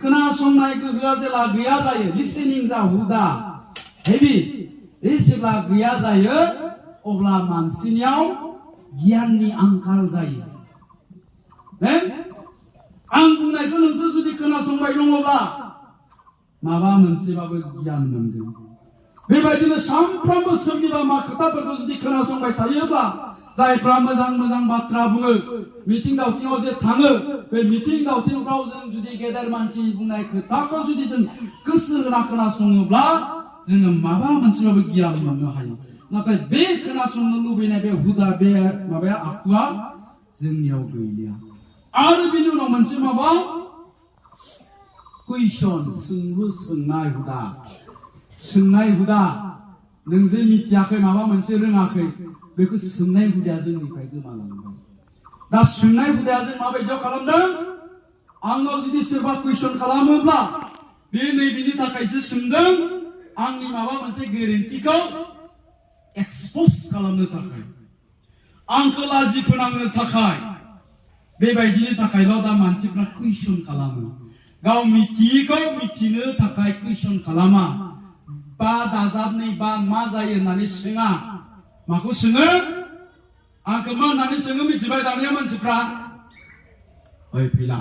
खोनासंनाय गोहोआ जेला गैया जायो लिसेनिं दा हुदा हेबिट बे जेब्ला गैया जायो अब्ला मानसिनियाव गियाननि आंखाल जायो आं बुंनायखौ नोंसोर जुदि खोनासंबाय दङब्ला माबा मोनसेबाबो गियान मोनगोन बेबायदिनो सानफ्रोमबो सोरनिबा मा खोथाफोरखौ जुदि खोनासंबाय थायोब्ला जायफ्रा मोजां मोजां बाथ्रा बुङो मिथिं दावथिङाव जे थाङो बे मिथिं दावथिंफ्राव जों जुदि गेदेर मानसि बुंनाय खोथाखौ जुदि जों गोसो होना खोनासङोब्ला जोङो माबा मोनसेबाबो गियान मोननो हायो नाथाय बे खोनासंनो लुबैनाय बे हुदा बे माबाया आखुआ जोंनियाव गैलिया आरो बिनि उनाव मोनसे माबा कुइसन सोंलु सोंनाय हुदा नों जे मिथियाखै माबा मोनसे रोङाखै बेखौ सोंनाय हुदाया जोंनिफ्राय गोमालांबाय दा सोंनाय हुदाया जों माबायदियाव खालामदों आंनाव जुदि सोरबा कुइसन खालामोब्ला बे नैबेनि थाखायसो सोंदों आंनि माबा मोनसे गोरोन्थिखौ एक्सप'ज खालामनो थाखाय आंखौ लाजि फोनांनो थाखाय बेबायदिनि थाखायल' दा मानसिफ्रा कुइसन खालामो गाव मिथियैखौ मिथिनो थाखाय कुइसन खालामा बा दाजाबनै बा मा जायो होननानै सोङा माखौ सोङो आंखौ मा होननानै सोङो मिथिबाय दानिया मानसिफ्रा ओइ फैला